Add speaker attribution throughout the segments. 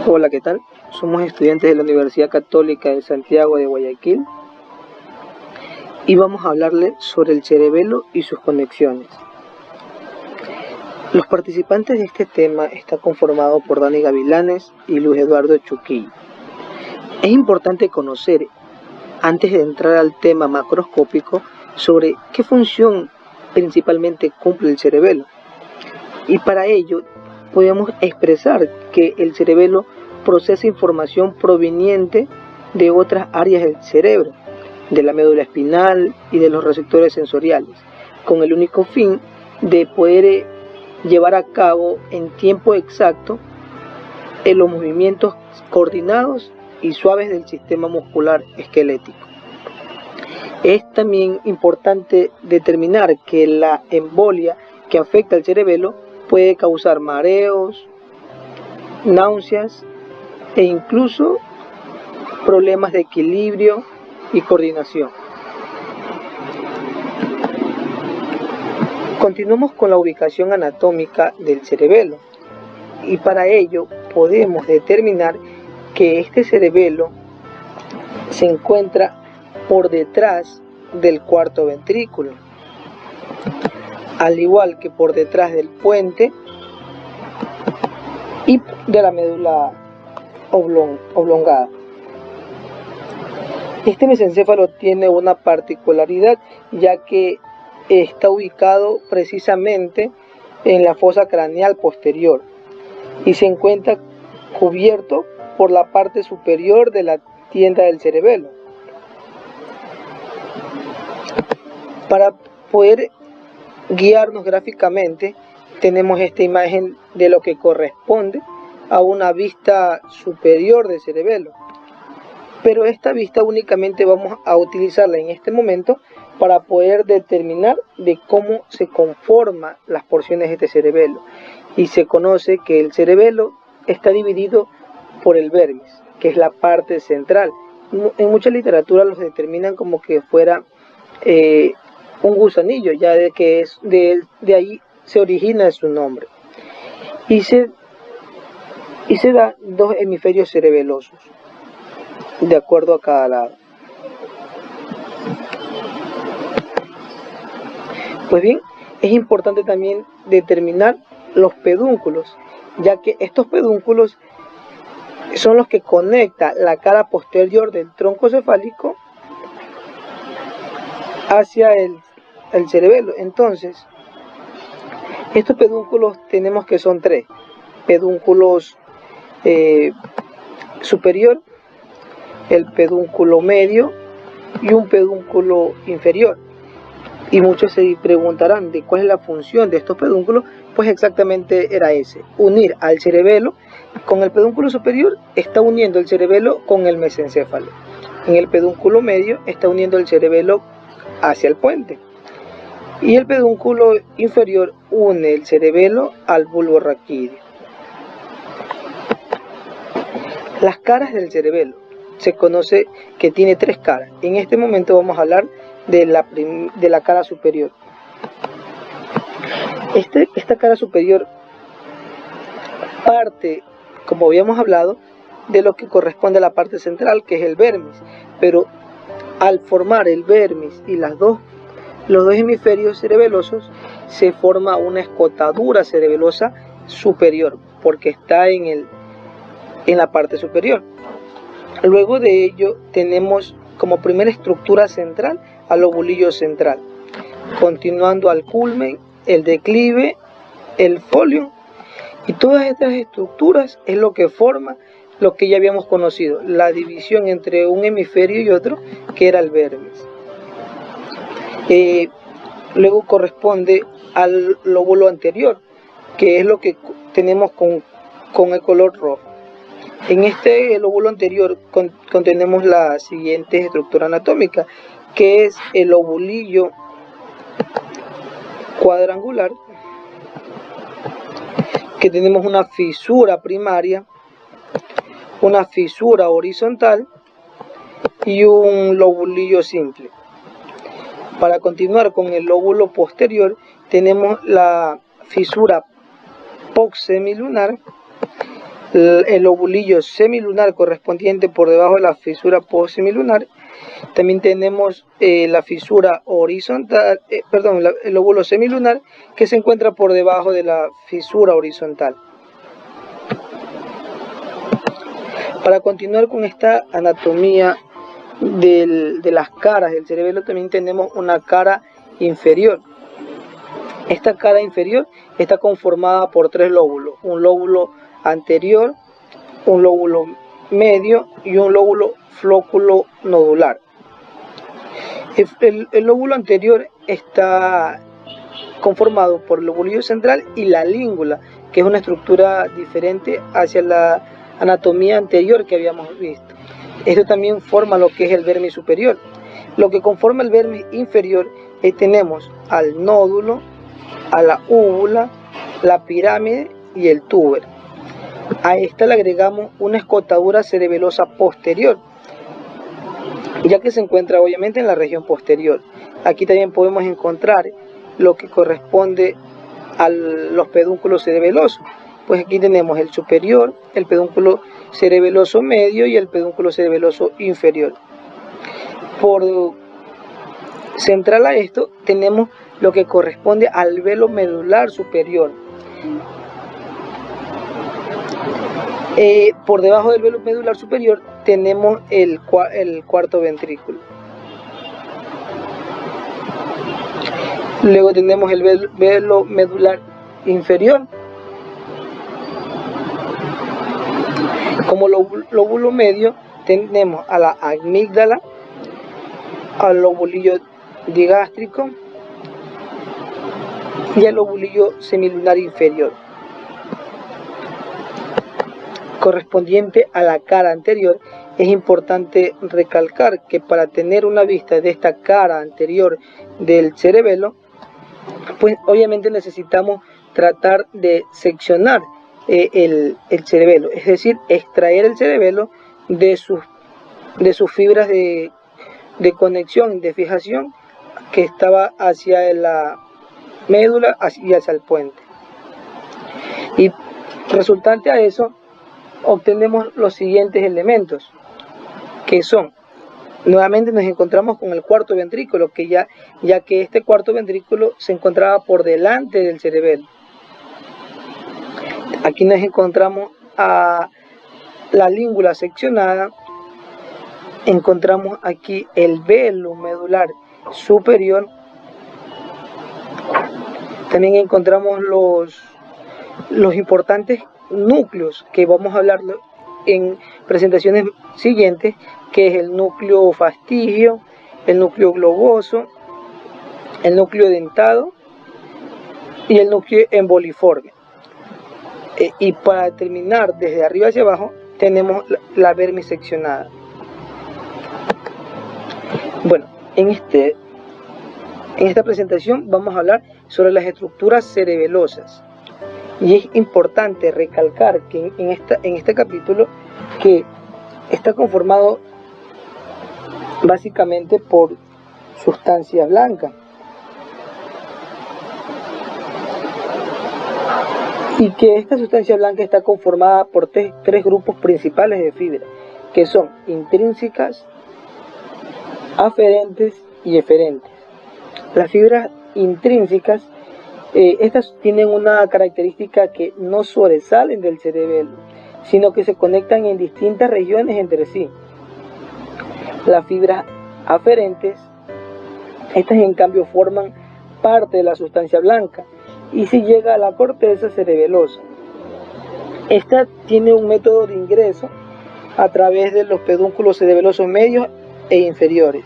Speaker 1: Hola, ¿qué tal? Somos estudiantes de la Universidad Católica de Santiago de Guayaquil y vamos a hablarles sobre el cerebelo y sus conexiones. Los participantes de este tema están conformados por Dani Gavilanes y Luis Eduardo Chuquillo. Es importante conocer, antes de entrar al tema macroscópico, sobre qué función principalmente cumple el cerebelo. Y para ello podemos expresar que el cerebelo procesa información proveniente de otras áreas del cerebro, de la médula espinal y de los receptores sensoriales, con el único fin de poder llevar a cabo en tiempo exacto los movimientos coordinados y suaves del sistema muscular esquelético. Es también importante determinar que la embolia que afecta al cerebelo puede causar mareos, náuseas e incluso problemas de equilibrio y coordinación. Continuamos con la ubicación anatómica del cerebelo y para ello podemos determinar que este cerebelo se encuentra por detrás del cuarto ventrículo, al igual que por detrás del puente y de la médula oblongada. Este mesencéfalo tiene una particularidad, ya que está ubicado precisamente en la fosa craneal posterior y se encuentra cubierto por la parte superior de la tienda del cerebelo. Para poder guiarnos gráficamente, tenemos esta imagen de lo que corresponde a una vista superior del cerebelo, pero esta vista únicamente vamos a utilizarla en este momento para poder determinar de cómo se conforman las porciones de este cerebelo, y se conoce que el cerebelo está dividido por el vermis, que es la parte central. En mucha literatura los determinan como que fuera un gusanillo, ya de que es de ahí se origina su nombre, y se da dos hemisferios cerebelosos de acuerdo a cada lado. Pues bien, es importante también determinar los pedúnculos, ya que estos pedúnculos son los que conectan la cara posterior del tronco cefálico hacia el cerebelo. Entonces, estos pedúnculos tenemos que son tres: pedúnculos superior, el pedúnculo medio y un pedúnculo inferior. Y muchos se preguntarán de cuál es la función de estos pedúnculos. Pues exactamente era ese: unir al cerebelo. Con el pedúnculo superior está uniendo el cerebelo con el mesencéfalo. En el pedúnculo medio está uniendo el cerebelo hacia el puente. Y el pedúnculo inferior une el cerebelo al bulbo raquídeo. Las caras del cerebelo. Se conoce que tiene tres caras. En este momento vamos a hablar de la cara superior. Esta cara superior parte, como habíamos hablado, de lo que corresponde a la parte central, que es el vermis, pero al formar el vermis y los dos hemisferios cerebelosos, se forma una escotadura cerebelosa superior, porque está en la parte superior. Luego de ello tenemos como primera estructura central al lobulillo central, continuando al culmen, el declive, el folio, y todas estas estructuras es lo que forma lo que ya habíamos conocido, la división entre un hemisferio y otro, que era el vermis. Luego corresponde al lóbulo anterior, que es lo que tenemos con el color rojo. En este lóbulo anterior contenemos la siguiente estructura anatómica, que es el lobulillo cuadrangular, que tenemos una fisura primaria, una fisura horizontal y un lobulillo simple. Para continuar con el lóbulo posterior, tenemos la fisura proxemilunar el lobulillo semilunar correspondiente por debajo de la fisura postsemilunar. También tenemos la fisura horizontal, el lóbulo semilunar que se encuentra por debajo de la fisura horizontal. Para continuar con esta anatomía de las caras del cerebelo, también tenemos una cara inferior. Esta cara inferior está conformada por tres lóbulos: un lóbulo anterior, un lóbulo medio y un lóbulo flóculo nodular. El lóbulo anterior está conformado por el lobulillo central y la língula, que es una estructura diferente hacia la anatomía anterior que habíamos visto. Esto también forma lo que es el vermis superior. Lo que conforma el vermis inferior tenemos al nódulo, a la úvula, la pirámide y el túber. A esta le agregamos una escotadura cerebelosa posterior, ya que se encuentra obviamente en la región posterior. Aquí también podemos encontrar lo que corresponde a los pedúnculos cerebelosos. Pues aquí tenemos el superior, el pedúnculo cerebeloso medio y el pedúnculo cerebeloso inferior. Por central a esto tenemos lo que corresponde al velo medular superior. Por debajo del velo medular superior tenemos el cuarto ventrículo. Luego tenemos el velo medular inferior. Como lóbulo medio tenemos a la amígdala, al lobulillo digástrico y al lobulillo semilunar inferior. Correspondiente a la cara anterior, es importante recalcar que para tener una vista de esta cara anterior del cerebelo, pues obviamente necesitamos tratar de seccionar el cerebelo, es decir, extraer el cerebelo de sus fibras de conexión, de fijación, que estaba hacia la médula y hacia el puente. Y resultante a eso, obtenemos los siguientes elementos, que son, nuevamente nos encontramos con el cuarto ventrículo, que ya que este cuarto ventrículo se encontraba por delante del cerebelo. Aquí nos encontramos a la língula seccionada, encontramos aquí el velo medular superior, también encontramos los importantes núcleos que vamos a hablar en presentaciones siguientes, que es el núcleo fastigio, el núcleo globoso, el núcleo dentado y el núcleo emboliforme. Y para terminar desde arriba hacia abajo tenemos la vermis seccionada. Bueno, en esta presentación vamos a hablar sobre las estructuras cerebelosas. Y es importante recalcar que en este capítulo, que está conformado básicamente por sustancia blanca, y que esta sustancia blanca está conformada por tres grupos principales de fibras, que son intrínsecas, aferentes y eferentes. Las fibras intrínsecas, estas tienen una característica que no sobresalen del cerebelo, sino que se conectan en distintas regiones entre sí. Las fibras aferentes, estas en cambio forman parte de la sustancia blanca y se llega a la corteza cerebelosa. Esta tiene un método de ingreso a través de los pedúnculos cerebelosos medios e inferiores.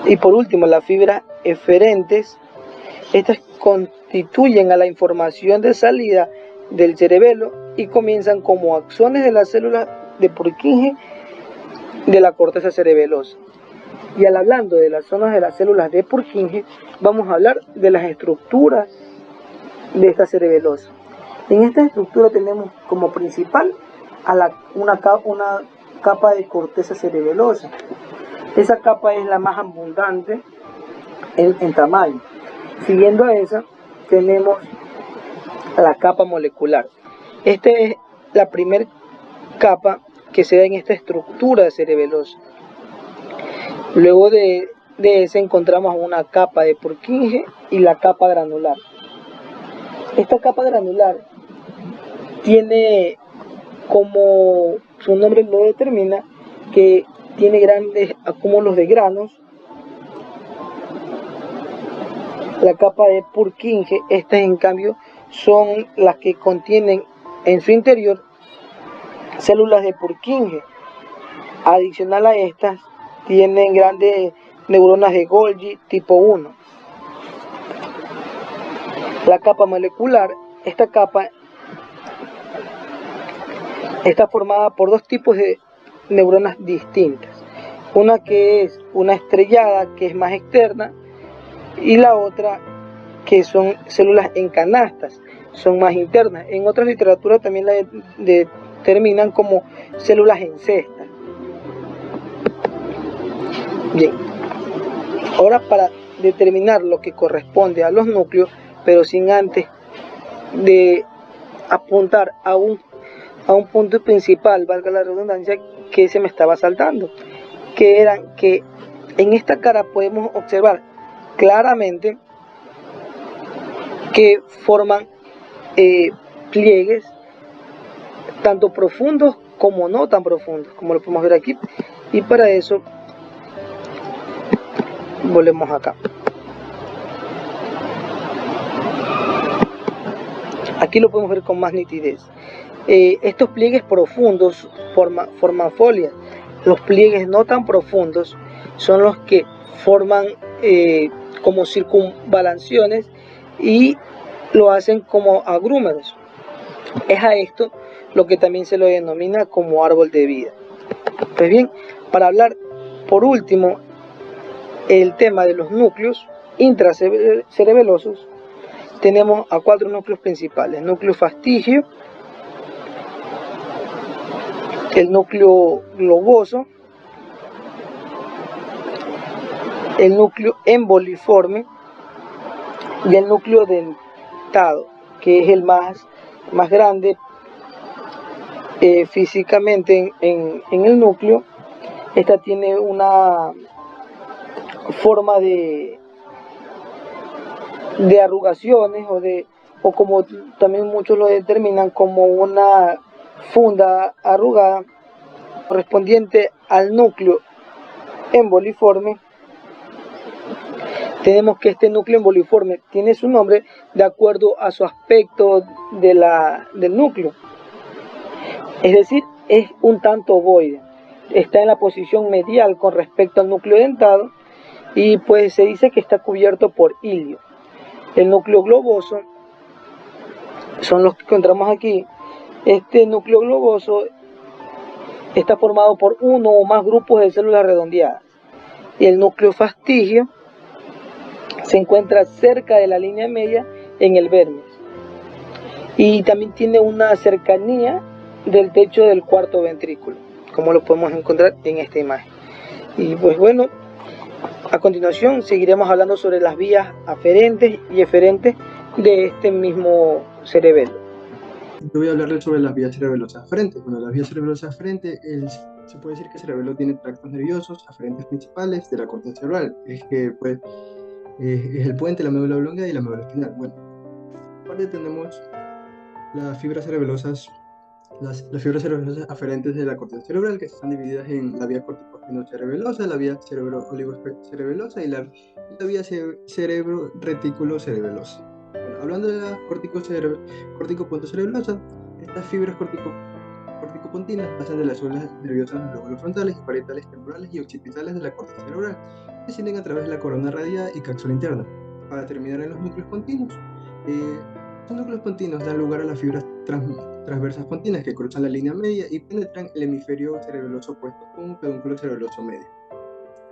Speaker 1: Y por último, las fibras eferentes, estas constituyen a la información de salida del cerebelo y comienzan como axones de las células de Purkinje de la corteza cerebelosa. Y al hablando de las zonas de las células de Purkinje, vamos a hablar de las estructuras de esta cerebelosa. En esta estructura tenemos como principal una capa de corteza cerebelosa. Esa capa es la más abundante en tamaño. Siguiendo a esa tenemos la capa molecular. Esta es la primera capa que se da en esta estructura cerebelosa. Luego de ese encontramos una capa de Purkinje y la capa granular. Esta capa granular tiene, como su nombre lo determina, que tiene grandes acúmulos de granos. La capa de Purkinje, estas en cambio son las que contienen en su interior células de Purkinje. Adicional a estas, tienen grandes neuronas de Golgi tipo 1. La capa molecular, esta capa está formada por dos tipos de neuronas distintas. Una que es una estrellada, que es más externa, y la otra que son células en canastas, son más internas. En otras literaturas también la determinan como células en cesta. Bien, ahora para determinar lo que corresponde a los núcleos, pero sin antes de apuntar a un punto principal, valga la redundancia, que se me estaba saltando, que era que en esta cara podemos observar claramente que forman pliegues tanto profundos como no tan profundos, como lo podemos ver aquí, y para eso volvemos acá. Aquí lo podemos ver con más nitidez. Estos pliegues profundos forman folias. Los pliegues no tan profundos son los que forman como circunvalaciones y lo hacen como agrúmeros. Es a esto lo que también se lo denomina como árbol de vida. Pues bien, para hablar por último el tema de los núcleos intracerebelosos, tenemos a 4 núcleos principales: núcleo fastigio, el núcleo globoso, el núcleo emboliforme y el núcleo dentado, que es el más grande físicamente en el núcleo. Esta tiene una forma de arrugaciones o como también muchos lo determinan como una funda arrugada correspondiente al núcleo emboliforme. Tenemos que este núcleo emboliforme tiene su nombre de acuerdo a su aspecto del núcleo, es decir, es un tanto ovoide, está en la posición medial con respecto al núcleo dentado y pues se dice que está cubierto por hilio. El núcleo globoso son los que encontramos aquí. Este núcleo globoso está formado por uno o más grupos de células redondeadas. Y el núcleo fastigio se encuentra cerca de la línea media en el vermis. Y también tiene una cercanía del techo del cuarto ventrículo, como lo podemos encontrar en esta imagen. Y pues bueno, a continuación seguiremos hablando sobre las vías aferentes y eferentes de este mismo cerebelo.
Speaker 2: Yo voy a hablarles sobre las vías cerebelosas aferentes. Bueno, las vías cerebelosas aferentes, se puede decir que el cerebelo tiene tractos nerviosos aferentes principales de la corteza cerebral. Es el puente, la médula oblongada y la médula espinal. Bueno, aparte tenemos las fibras cerebelosas aferentes de la corteza cerebral, que están divididas en la vía corticospinocerebelosa, la vía cerebro-oligocerebelosa y la vía cerebro-retículo-cerebelosa. Bueno, hablando de la corticopuntocerebelosa, estas fibras corticopuntinas pasan de las células nerviosas de los lóbulos frontales y parietales temporales y occipitales de la corteza cerebral, que descienden a través de la corona radial y cápsula interna. Para terminar en los núcleos pontinos, los núcleos pontinos dan lugar a las fibras transversas pontinas que cruzan la línea media y penetran el hemisferio cerebeloso opuesto con un pedúnculo cerebeloso medio.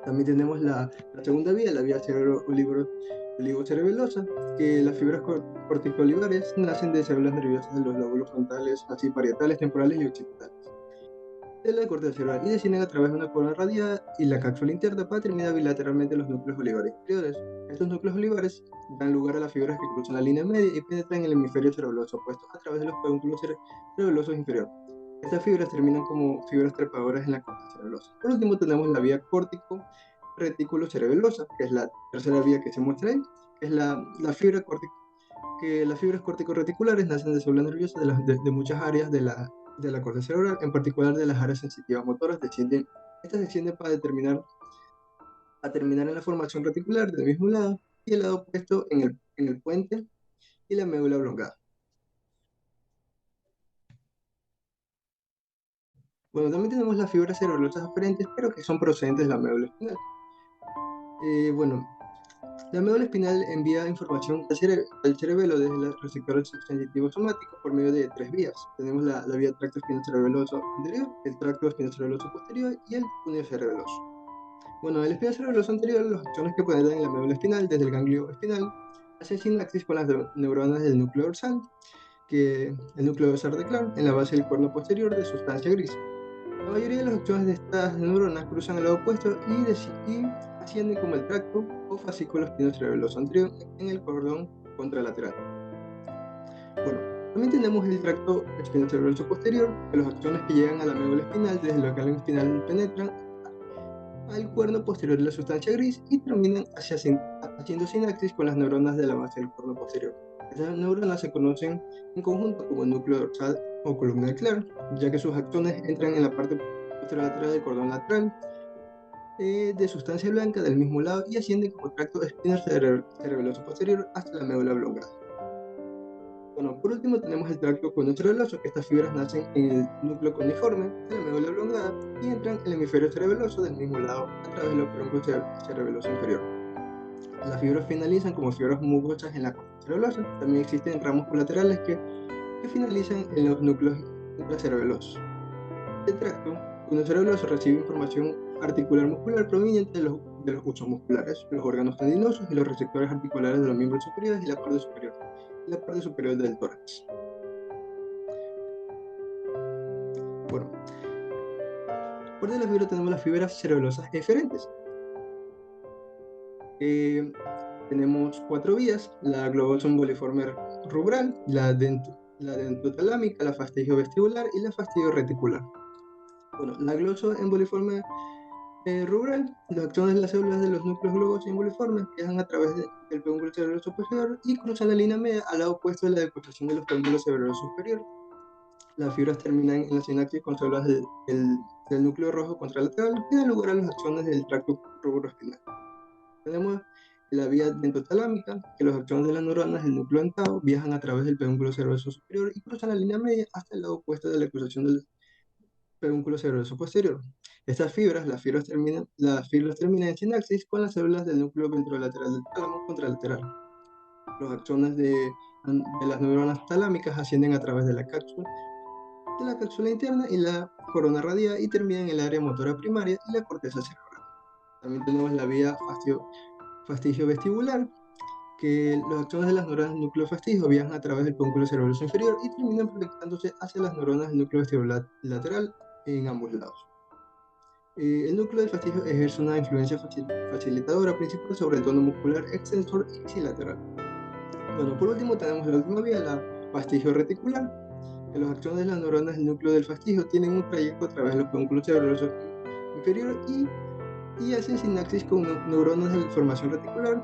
Speaker 2: También tenemos la segunda vía, la vía cerebro-oligocerebelosa, que las fibras corticoligares nacen de células nerviosas de los lóbulos frontales, así parietales, temporales y occipitales. de la corteza cerebral y descienden a través de una corona radial y la cápsula interna para terminar bilateralmente los núcleos olivares inferiores. Estos núcleos olivares dan lugar a las fibras que cruzan la línea media y penetran en el hemisferio cerebeloso opuesto a través de los pedúnculos cerebelosos inferiores. Estas fibras terminan como fibras trepadoras en la corteza cerebelosa. Por último, tenemos la vía córtico reticulocerebelosa, que es la tercera vía que se muestra ahí, que es la fibra córtico, que las fibras córtico-reticulares nacen de células nerviosas de muchas áreas de la corteza cerebral, en particular de las áreas sensitivas motoras. Estas descienden a terminar en la formación reticular del mismo lado y el lado opuesto en el puente y la médula oblongada. Bueno, también tenemos las fibras cerebelosas aferentes, pero que son procedentes de la médula espinal. Bueno, la médula espinal envía información al cerebelo desde los receptores sensitivos somáticos por medio de tres vías. Tenemos la vía tracto espinocerebeloso anterior, el tracto espinocerebeloso posterior y el túnel cerebeloso. Bueno, el espinocerebeloso anterior, los axones que penetran en la médula espinal desde el ganglio espinal hacen sinapsis con las neuronas del núcleo dorsal, que el núcleo dorsal de Clark, en la base del cuerno posterior de sustancia gris. La mayoría de los axones de estas neuronas cruzan al lado opuesto y ascienden como el tracto o fascículo espinocerebeloso anterior en el cordón contralateral. Bueno, también tenemos el tracto espinocerebeloso posterior, que los axones que llegan a la médula espinal desde el ganglio espinal penetran al cuerno posterior de la sustancia gris y terminan haciendo sinapsis con las neuronas de la base del cuerno posterior. Estas neuronas se conocen en conjunto como núcleo dorsal o columna de Clark, ya que sus axones entran en la parte posterolateral del cordón lateral de sustancia blanca del mismo lado y ascienden como tracto espinocerebeloso posterior hasta la médula oblongada. Bueno, por último tenemos el tracto conocerebeloso, que estas fibras nacen en el núcleo coniforme de la médula oblongada y entran en el hemisferio cerebeloso del mismo lado a través del pedúnculo cerebeloso inferior. Las fibras finalizan como fibras mugosas en la corteza cerebelosa. También existen ramos colaterales que finalizan en los núcleos intracerebelosos. El tracto conocerebeloso recibe información articular muscular proveniente de los huesos musculares, los órganos tendinosos y los receptores articulares de los miembros superiores y la parte superior del tórax. Bueno, por de la fibra tenemos las fibras cerebelosas eferentes. Tenemos cuatro vías: la globosombuliforme rubral, la dentotalámica, la fastigiovestibular y la fastigioreticular. Bueno, la globosembuliforme rubral, los axones de las células de los núcleos globosembuliformes viajan a través del pedúnculo cerebeloso posterior y cruzan la línea media al lado opuesto de la deposición de los pedúnculos cerebelosos superior. Las fibras terminan en la sinapsis con células del núcleo rojo contralateral y dan lugar a los axones del tracto rubroespinal. Tenemos la vía dentotalámica, que los axones de las neuronas del núcleo dentado viajan a través del pedúnculo cerebeloso superior y cruzan la línea media hasta el lado opuesto de la cruzación del pedúnculo cerebeloso posterior. Las fibras terminan en sinapsis con las células del núcleo ventrolateral del tálamo contralateral. Los axones de las neuronas talámicas ascienden a través de la cápsula interna y la corona radial y terminan en el área motora primaria y la corteza cerebral. También tenemos la vía fastigio-vestibular, que los axones de las neuronas del núcleo fastigio viajan a través del pedúnculo cerebeloso inferior y terminan proyectándose hacia las neuronas del núcleo vestibular lateral en ambos lados. El núcleo del fastigio ejerce una influencia facilitadora principal sobre el tono muscular extensor y ipsilateral. Bueno, por último tenemos la última vía, la fastigio reticular, que los axones de las neuronas del núcleo del fastigio tienen un trayecto a través de los pedúnculos cerebelosos inferior y hacen sinapsis con neuronas de formación reticular,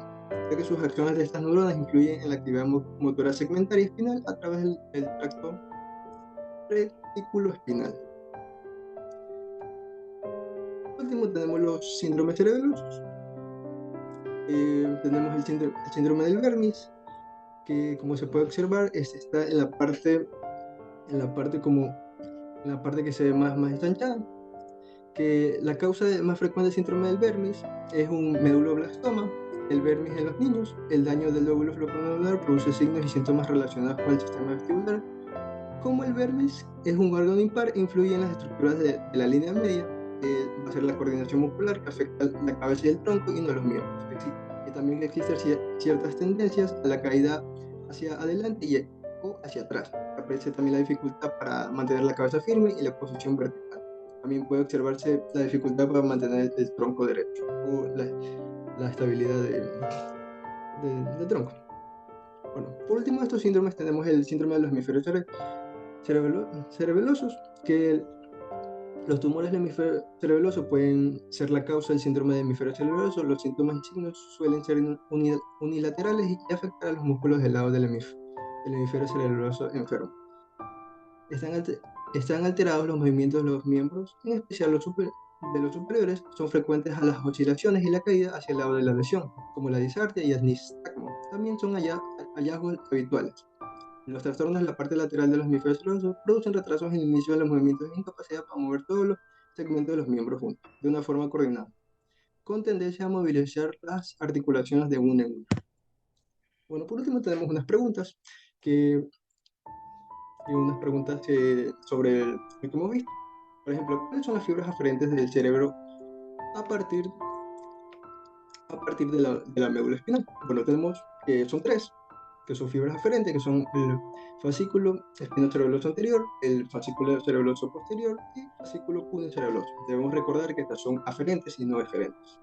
Speaker 2: ya que sus acciones de estas neuronas influyen en la actividad motora segmentaria espinal a través del tracto reticuloespinal. Por último tenemos los síndromes cerebelosos. Tenemos el síndrome del Vermis, que como se puede observar está en la parte que se ve más ensanchada, que la causa más frecuente del síndrome del Vermis es un meduloblastoma. El Vermis en los niños, el daño del lóbulo frontonodular produce signos y síntomas relacionados con el sistema vestibular. Como el Vermis es un órgano impar, influye en las estructuras de la línea media, va a ser la coordinación muscular que afecta la cabeza y el tronco y no los miembros. Y también existen ciertas tendencias a la caída hacia adelante o hacia atrás. Aparece también la dificultad para mantener la cabeza firme y la posición vertical. También puede observarse la dificultad para mantener el tronco derecho o la estabilidad del tronco. Bueno, por último de estos síndromes tenemos el síndrome de los hemisferios cerebelosos, que los tumores del hemisferio cerebeloso pueden ser la causa del síndrome del hemisferio cerebeloso. Los síntomas y signos suelen ser unilaterales y afectar a los músculos del lado del hemisferio cerebeloso enfermo. Están alterados los movimientos de los miembros, en especial de los superiores. Son frecuentes a las oscilaciones y la caída hacia el lado de la lesión, como la disartia y el nistagmo. También son hallazgos habituales. Los trastornos de la parte lateral de los hemisferios cerebrosos producen retrasos en el inicio de los movimientos e incapacidad para mover todos los segmentos de los miembros juntos, de una forma coordinada, con tendencia a movilizar las articulaciones de una en una. Bueno, por último tenemos unas preguntas sobre lo que hemos visto. Por ejemplo, ¿cuáles son las fibras aferentes del cerebro a partir de la médula espinal? Bueno, tenemos que son tres, que son fibras aferentes, que son el fascículo espinocerebeloso anterior, el fascículo cerebeloso posterior y el fascículo cuneocerebeloso. Debemos recordar que estas son aferentes y no eferentes.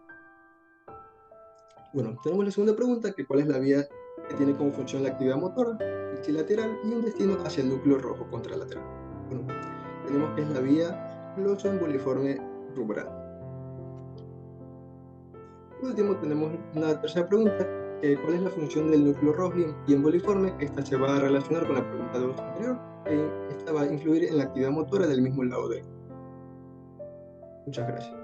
Speaker 2: Bueno, tenemos la segunda pregunta, que cuál es la vía que tiene como función la actividad motora, ipsilateral y un destino hacia el núcleo rojo contralateral. Bueno, tenemos que es la vía glosoemboliforme rubral. Por último, tenemos una tercera pregunta, ¿cuál es la función del núcleo rojo y emboliforme? Esta se va a relacionar con la pregunta 2 anterior, esta va a influir en la actividad motora del mismo lado derecho. Muchas gracias.